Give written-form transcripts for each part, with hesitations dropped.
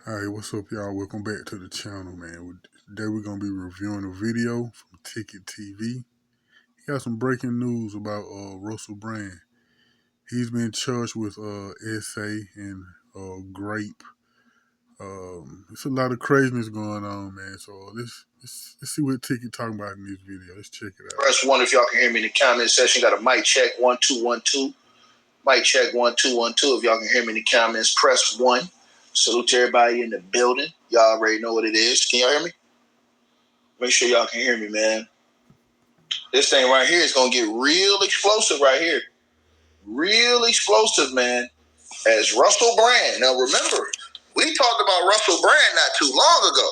Alright, what's up, y'all? Welcome back to the channel, man. Today we're gonna be reviewing a video from Ticket TV. He got some breaking news about Russell Brand. He's been charged with SA and grape. It's a lot of craziness going on, man. So let's see what Ticket talking about in this video. Let's check it out. Press 1 if y'all can hear me in the comment section. Got a mic check 1 2 1 2. Mic check 1 2 1 2. If y'all can hear me in the comments, press 1. Salute to everybody in the building. Y'all already know what it is. Can y'all hear me? Make sure y'all can hear me, man. This thing right here is gonna get real explosive right here. Real explosive, man. As Russell Brand. Now remember, we talked about Russell Brand not too long ago.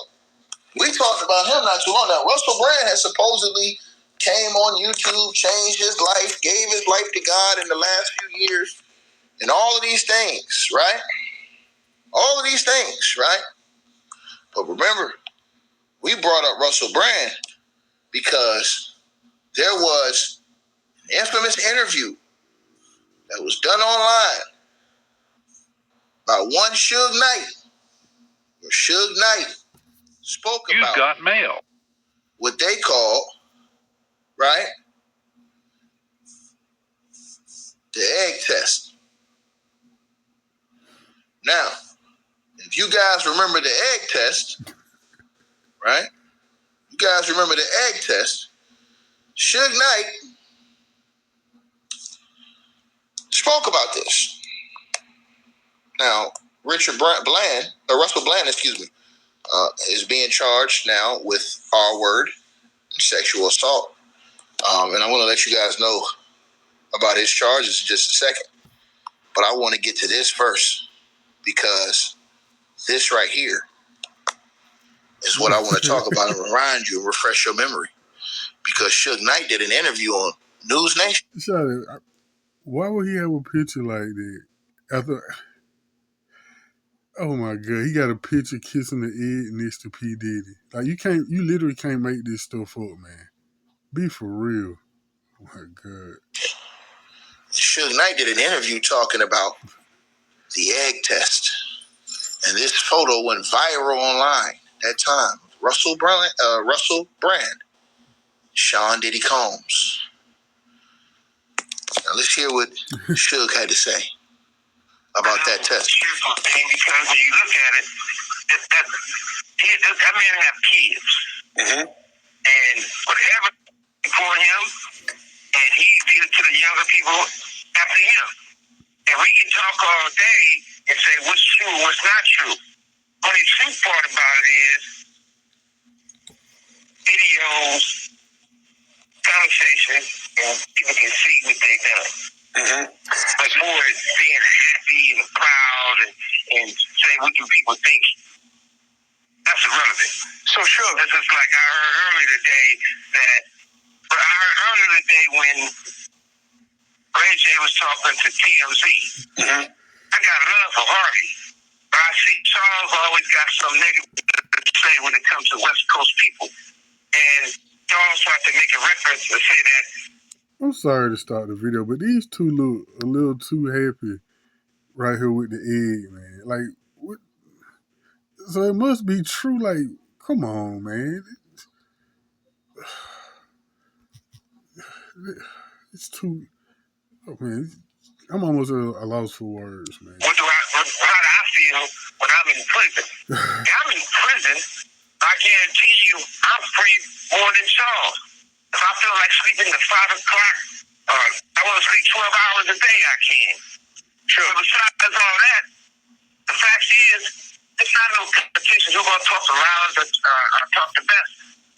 We talked about him not too long. Now Russell Brand has supposedly came on YouTube, changed his life, gave his life to God in the last few years, and all of these things, right? All of these things, right? But remember, we brought up Russell Brand because there was an infamous interview that was done online by one Suge Knight, where Suge Knight spoke about "You got mail," what they call, right, the egg test. Now, if you guys remember the egg test, right? You guys remember the egg test? Suge Knight spoke about this. Now, Russell Bland, is being charged now with R-word and sexual assault. And I want to let you guys know about his charges in just a second. But I want to get to this first because this right here is what I want to talk about and remind you and refresh your memory. Because Suge Knight did an interview on News Nation. Shawty, why would he have a picture like that? After, oh my god, he got a picture kissing the egg next to P. Diddy. Like you literally can't make this stuff up, man. Be for real. Oh my god. Suge Knight did an interview talking about the egg test. And this photo went viral online that time. Russell Brand, Sean Diddy Combs. Now let's hear what Suge had to say about that test. Because when you look at it, that man have kids. Mm-hmm. And whatever for him, and he did it to the younger people after him. And we can talk all day and say what's true and what's not true. Only true part about it is videos, conversation, and people can see what they've done. Mm-hmm. But more is being happy and proud and say what do people think. That's irrelevant. So sure, that's just like I heard earlier today when Ray J was talking to TMZ. Mm-hmm. I got love for Harvey, but I see Charles always got some negative to say when it comes to West Coast people, and Charles tried to make a reference to say that. I'm sorry to start the video, but these two look a little too happy right here with the egg, man. Like, what? So it must be true. Like, come on, man. It's too. Oh, man, I'm almost at a loss for words, man. How do I feel when I'm in prison? If I'm in prison, I guarantee you I'm free more than Charles. If I feel like sleeping at 5 o'clock, I want to sleep 12 hours a day, I can. Sure. But besides all that, the fact is, it's not no competition. Who's going to talk the loudest or talk the best?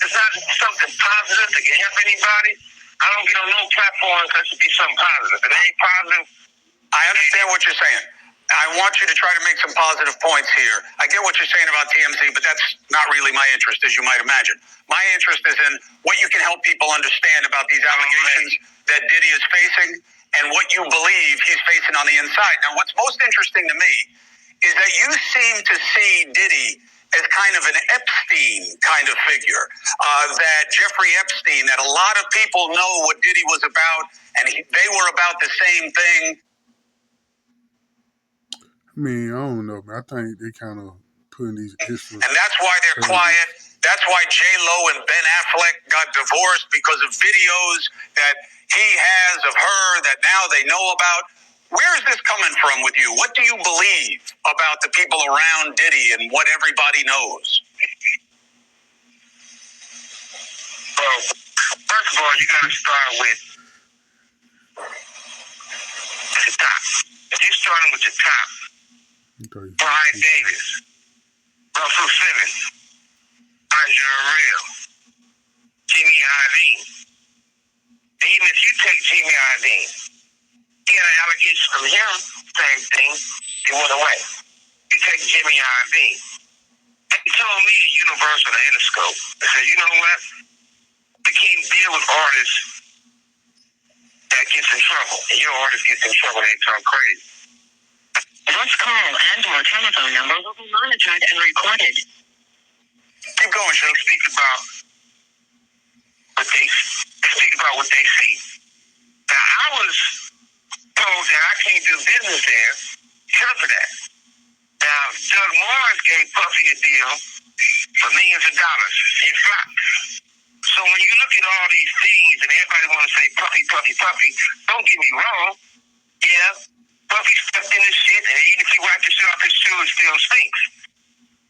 It's not something positive that can help anybody. I don't get on no platform unless it be something positive. If it ain't positive, I understand what you're saying. I want you to try to make some positive points here. I get what you're saying about TMZ, but that's not really my interest, as you might imagine. My interest is in what you can help people understand about these allegations that Diddy is facing and what you believe he's facing on the inside. Now, what's most interesting to me is that you seem to see Diddy as kind of an Epstein kind of figure, that Jeffrey Epstein, that a lot of people know what Diddy was about, and they were about the same thing. I mean, I don't know, man. I think they kind of putting these extra. And that's why they're quiet. That's why J-Lo and Ben Affleck got divorced, because of videos that he has of her that now they know about. Where is this coming from with you? What do you believe about the people around Diddy and what everybody knows? Well, first of all, you got to start with the top. If you're starting with the top, Brian Davis, Russell Simmons, Andre Real, Jimmy Iovine. Even if you take Jimmy Iovine, he had an allegation from him, same thing, it went away. You take Jimmy Iovine. They told me at Universal and Interscope, they said, you know what? We can't deal with artists that gets in trouble. And your artist gets in trouble, they turn crazy. This call and your telephone number will be monitored and recorded. Keep going, Joe. Speak about what they see. Now, I was told that I can't do business there because of that. Now, Doug Morris gave Puffy a deal for millions of dollars. It flopped. So when you look at all these things and everybody want to say Puffy, Puffy, Puffy, don't get me wrong. Yeah, Puffy stepped in this shit, and even if he wiped the shit off his shoe, it still stinks.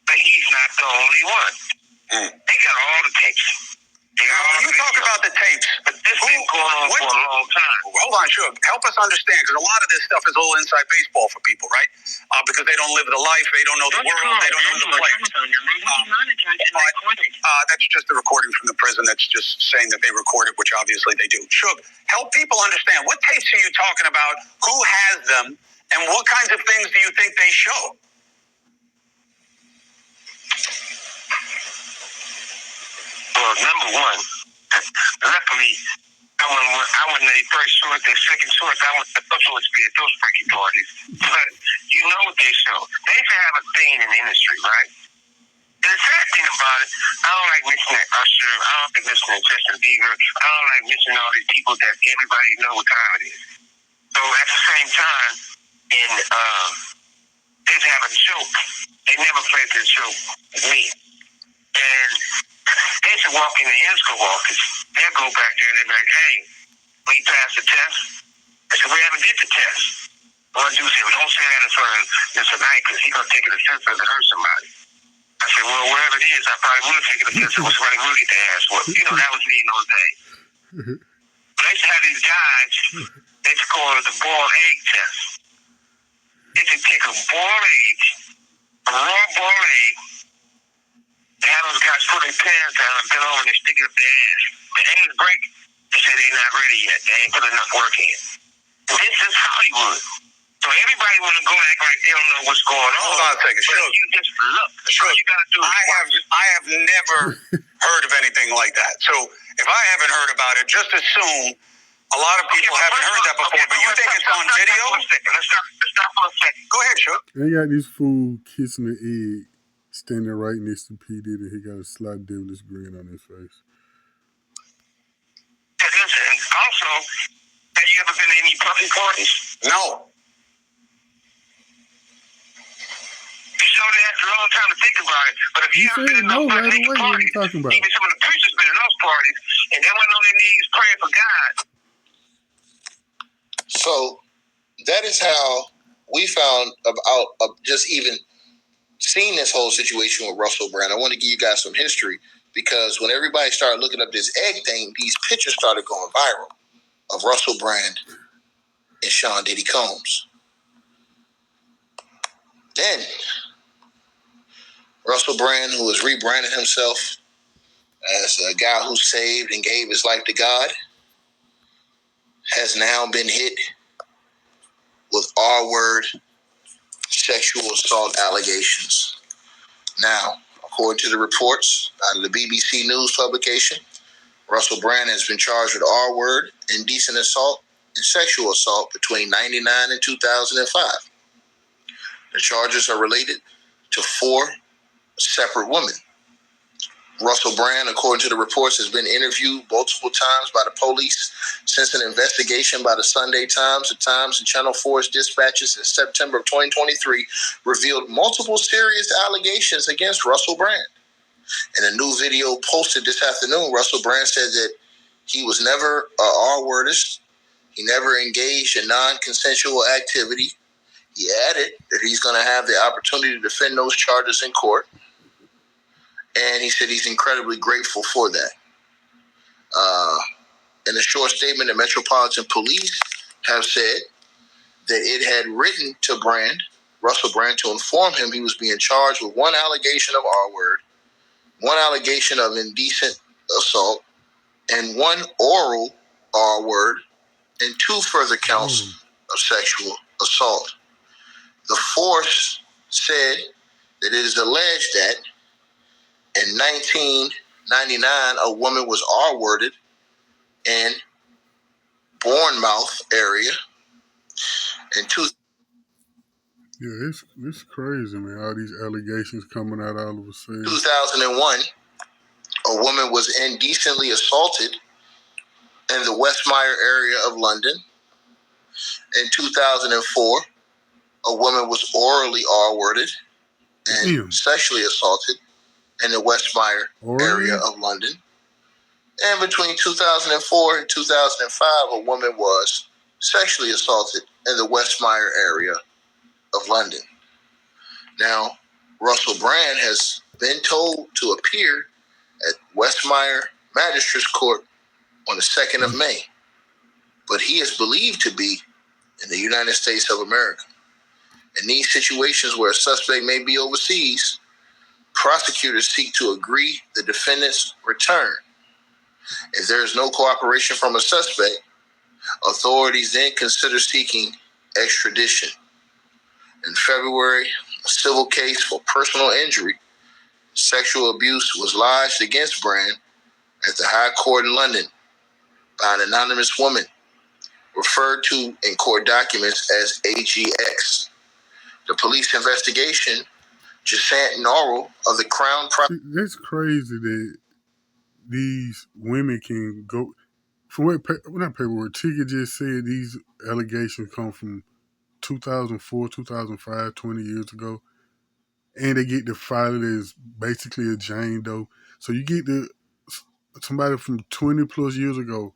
But he's not the only one. They got all the tapes. When you talk about the tapes, but this been going on for a long time. Hold on, sure. Help us understand, because a lot of this stuff is a little inside baseball for people, right? Because they don't live the life, they don't know the world, they don't know the players. That's just the recording from the prison. That's just saying that they recorded, which obviously they do. Shug, help people understand, what tapes are you talking about? Who has them? And what kinds of things do you think they show? Well, number one, luckily, I wasn't their first source, their second source. I went to those freaky parties. But you know what they show. They used to have a thing in the industry, right? And the sad thing about it, I don't like mentioning Usher. I don't like mentioning Justin Bieber. I don't like mentioning all these people that everybody know what time it is. So at the same time, they used to have a joke. They never played this joke with me. And they used to walk in the Interscope office. They'll go back there and they'll be like, hey, will you pass the test? I said, we haven't did the test. Well, Dude said, well, don't say that in front of Mr. Knight because he's going to take it offensive and hurt somebody. I said, well, wherever it is, I probably will take it offensive when somebody will get their ass whooped. You know, that was me in those days. But they used to have these guys, they used to call it the boiled egg test. They used to take a boiled egg, a raw boiled egg, they have those guys put their pants down and bend over and they stick it up their ass. The eggs break, they say they're not ready yet. They ain't put enough work in. This is Hollywood. So everybody want to go act like they don't know what's going on. Hold on a second. But you just look. All you got to do is I have never heard of anything like that. So if I haven't heard about it, just assume a lot of people haven't heard that before. But you think it's on video? Let's stop for a second. Go ahead, Shug. They got this fool kissing the egg, standing right next to P. Diddy. He got a slight devilish grin on his face. Listen, also, have you ever been to any Puffy parties? No. You sure they had a long time to think about it. But if you ever been in those right away, parties, what are you talking about? even some of the preachers been in those parties, and they went on their knees praying for God. So that is how we found about just even seeing this whole situation with Russell Brand. I want to give you guys some history because when everybody started looking up this egg thing, these pictures started going viral of Russell Brand and Sean Diddy Combs. Then Russell Brand, who has rebranded himself as a guy who saved and gave his life to God, has now been hit with R-word sexual assault allegations. Now, according to the reports out of the BBC News publication, Russell Brand has been charged with R-word, indecent assault, and sexual assault between 1999 and 2005. The charges are related to 4 separate women. Russell Brand, according to the reports, has been interviewed multiple times by the police since an investigation by the Sunday Times, the Times, and Channel 4's dispatches in September of 2023 revealed multiple serious allegations against Russell Brand. In a new video posted this afternoon, Russell Brand said that he was never an R-wordist. He never engaged in non-consensual activity. He added that he's going to have the opportunity to defend those charges in court. And he said he's incredibly grateful for that. In a short statement, the Metropolitan Police have said that it had written to Russell Brand, to inform him he was being charged with one allegation of R-word, one allegation of indecent assault, and one oral R-word, and 2 further counts of sexual assault. The force said that it is alleged that in 1999, a woman was R-worded in Bournemouth area. Yeah, it's crazy, man. All these allegations coming out all of a sudden. 2001, a woman was indecently assaulted in the Westmire area of London. In 2004, a woman was orally R-worded and sexually assaulted in the Westmire area of London. And between 2004 and 2005, a woman was sexually assaulted in the Westmire area of London. Now, Russell Brand has been told to appear at Westmire Magistrates Court on the 2nd of May, but he is believed to be in the United States of America. In these situations where a suspect may be overseas, prosecutors seek to agree the defendant's return. If there is no cooperation from a suspect, authorities then consider seeking extradition. In February, a civil case for personal injury, sexual abuse was lodged against Brand at the High Court in London by an anonymous woman, referred to in court documents as AGX. The police investigation, Jacent Norrell of the Crown That's crazy that these women can go from what not paperwork. Ticket just said these allegations come from 2004, 2005, 20 years ago, and they get to file it as basically a Jane Doe. So you get somebody from 20 plus years ago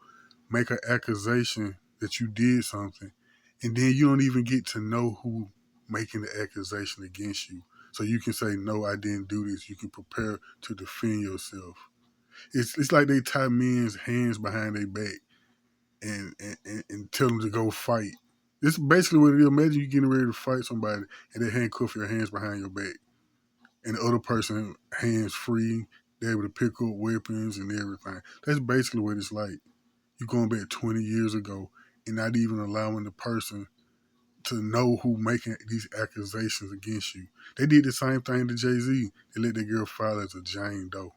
make an accusation that you did something, and then you don't even get to know who making the accusation against you. So you can say, no, I didn't do this. You can prepare to defend yourself. It's like they tie men's hands behind their back and tell them to go fight. It's basically what it is. Imagine you getting ready to fight somebody and they handcuff your hands behind your back, and the other person hands free, they're able to pick up weapons and everything. That's basically what it's like. You're going back 20 years ago and not even allowing the person to know who making these accusations against you. They did the same thing to Jay-Z. They let that girl file as a Jane Doe.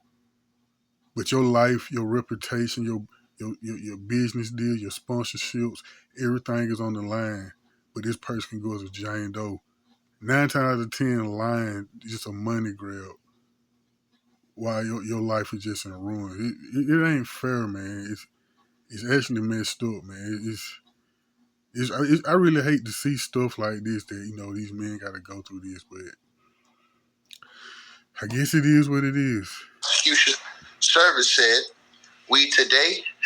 But your life, your reputation, your business deal, your sponsorships, everything is on the line. But this person can go as a Jane Doe. 9 times out of 10, lying is just a money grab. While your life is just in ruin. It ain't fair, man. It's actually messed up, man. I really hate to see stuff like this that, these men got to go through this, but I guess it is what it is. Prosecution Service said, we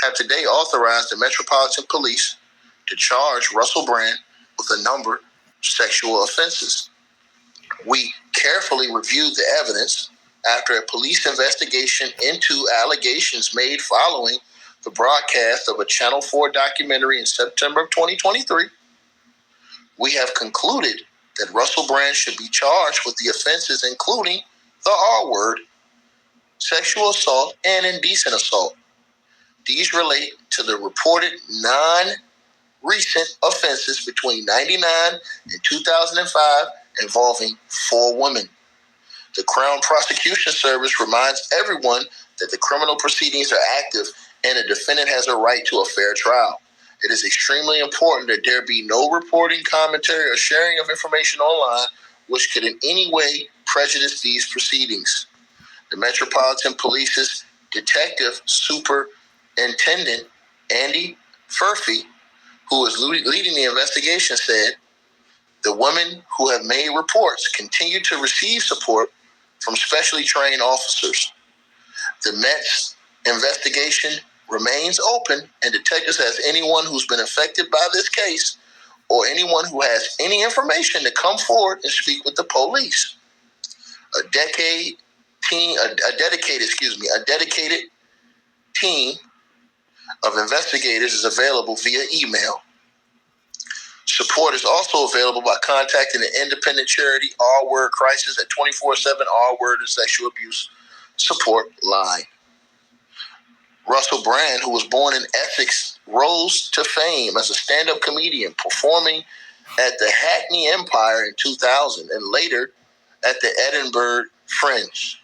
have today authorized the Metropolitan Police to charge Russell Brand with a number of sexual offenses. We carefully reviewed the evidence after a police investigation into allegations made following the broadcast of a Channel 4 documentary in September of 2023. We have concluded that Russell Brand should be charged with the offenses including the R-word, sexual assault, and indecent assault. These relate to the reported non-recent offenses between 1999 and 2005 involving 4 women. The Crown Prosecution Service reminds everyone that the criminal proceedings are active and a defendant has a right to a fair trial. It is extremely important that there be no reporting, commentary, or sharing of information online which could in any way prejudice these proceedings. The Metropolitan Police's Detective Superintendent Andy Furphy, who is leading the investigation, said the women who have made reports continue to receive support from specially trained officers. The Met's investigation remains open, and detectives ask anyone who's been affected by this case or anyone who has any information to come forward and speak with the police. A dedicated team of investigators is available via email. Support is also available by contacting the independent charity All Word Crisis at 24/7 All Word and Sexual Abuse Support Line. Russell Brand, who was born in Essex, rose to fame as a stand-up comedian, performing at the Hackney Empire in 2000 and later at the Edinburgh Fringe.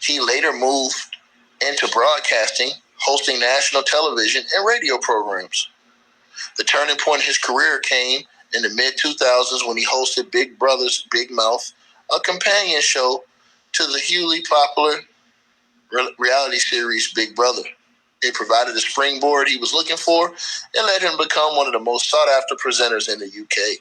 He later moved into broadcasting, hosting national television and radio programs. The turning point in his career came in the mid-2000s when he hosted Big Brother's Big Mouth, a companion show to the hugely popular reality series Big Brother. It provided the springboard he was looking for and let him become one of the most sought-after presenters in the UK.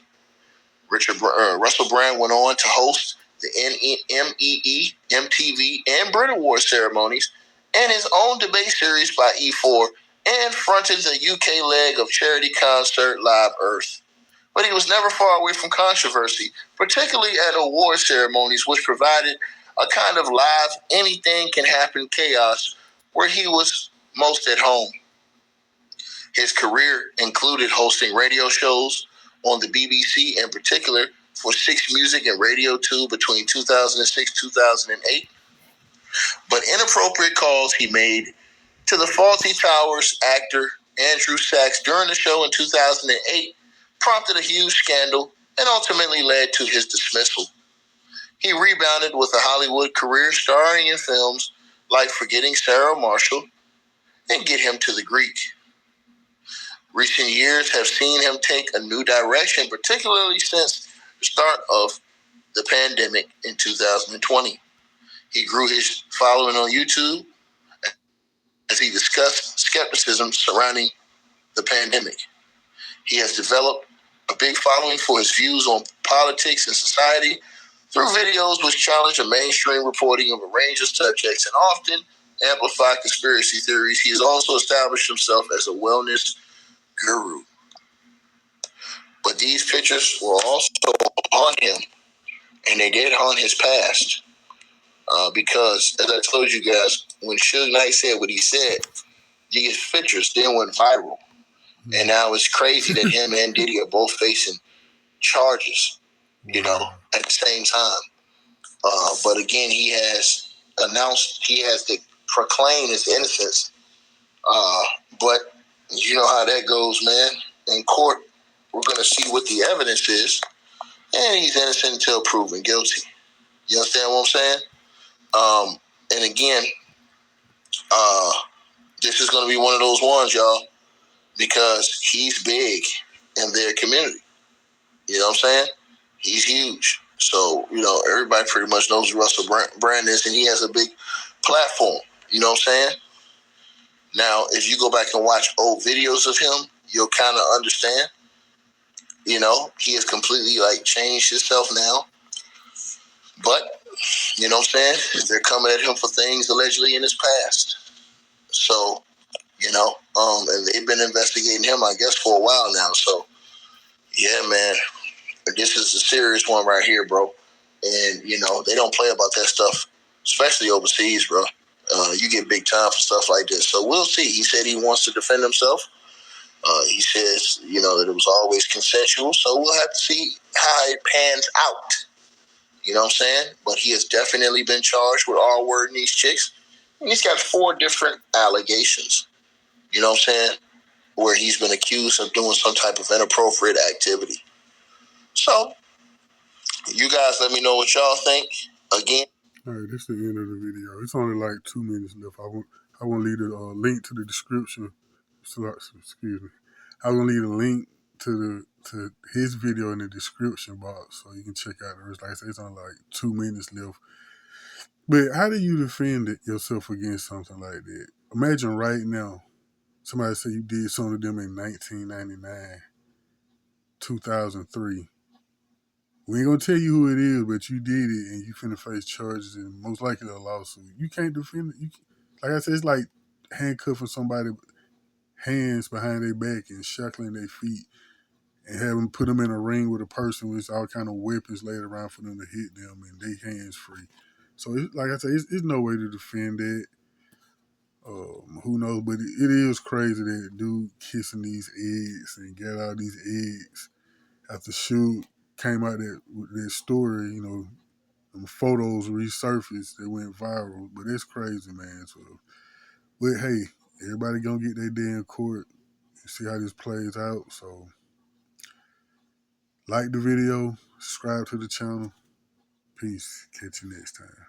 Russell Brand went on to host the NEMEE, MTV, and Brit Award ceremonies and his own debate series by E4 and fronted the UK leg of charity concert Live Earth. But he was never far away from controversy, particularly at award ceremonies, which provided a kind of live, anything can happen chaos where he was most at home. His career included hosting radio shows on the BBC, in particular for 6 Music and Radio 2 between 2006-2008. But inappropriate calls he made to the Fawlty Towers actor Andrew Sachs during the show in 2008 prompted a huge scandal and ultimately led to his dismissal. He rebounded with a Hollywood career starring in films like Forgetting Sarah Marshall and Get Him to the Greek. Recent years have seen him take a new direction, particularly since the start of the pandemic in 2020. He grew his following on YouTube as he discussed skepticism surrounding the pandemic. He has developed a big following for his views on politics and society through videos which challenge the mainstream reporting of a range of subjects and often amplify conspiracy theories. He has also established himself as a wellness guru. But these pictures were also on him, and they did haunt his past. Because, as I told you guys, when Suge Knight said what he said, these pictures then went viral. And now it's crazy that him and Diddy are both facing charges, at the same time. But again, he has announced, he has to proclaim his innocence. But you know how that goes, man. In court, we're going to see what the evidence is, and he's innocent until proven guilty. You understand what I'm saying? And again, this is going to be one of those ones, y'all, because he's big in their community. You know what I'm saying? He's huge. So, everybody pretty much knows who Russell Brand is, and he has a big platform. You know what I'm saying? Now, if you go back and watch old videos of him, you'll kind of understand. He has completely, changed himself now. But, you know what I'm saying? They're coming at him for things allegedly in his past. So, and they've been investigating him, I guess, for a while now. So, yeah, man, this is a serious one right here, bro. And, they don't play about that stuff, especially overseas, bro. You get big time for stuff like this. So we'll see. He said he wants to defend himself. He says, that it was always consensual. So we'll have to see how it pans out. You know what I'm saying? But he has definitely been charged with all wording these chicks. And he's got 4 different allegations. You know what I'm saying? Where he's been accused of doing some type of inappropriate activity. So, you guys let me know what y'all think. Again. All right, this is the end of the video. It's only like 2 minutes left. I want to leave the link to the description. Excuse me. I'm gonna leave a link to his video in the description box so you can check out the rest. Like I said, it's only like 2 minutes left. But how do you defend yourself against something like that? Imagine right now, somebody say you did something to them in 1999, 2003. We ain't gonna tell you who it is, but you did it, and you finna face charges and most likely a lawsuit. You can't defend it. Like I said, it's like handcuffing somebody hands behind their back and shackling their feet and having put them in a ring with a person with all kind of weapons laid around for them to hit them and their hands free. So, like I said, it's no way to defend that. Who knows? But it is crazy that dude kissing these eggs and got all these eggs after shoot came out that story. Photos resurfaced that went viral. But it's crazy, man. So, but hey, everybody gonna get their day in court and see how this plays out. So, like the video, subscribe to the channel. Peace. Catch you next time.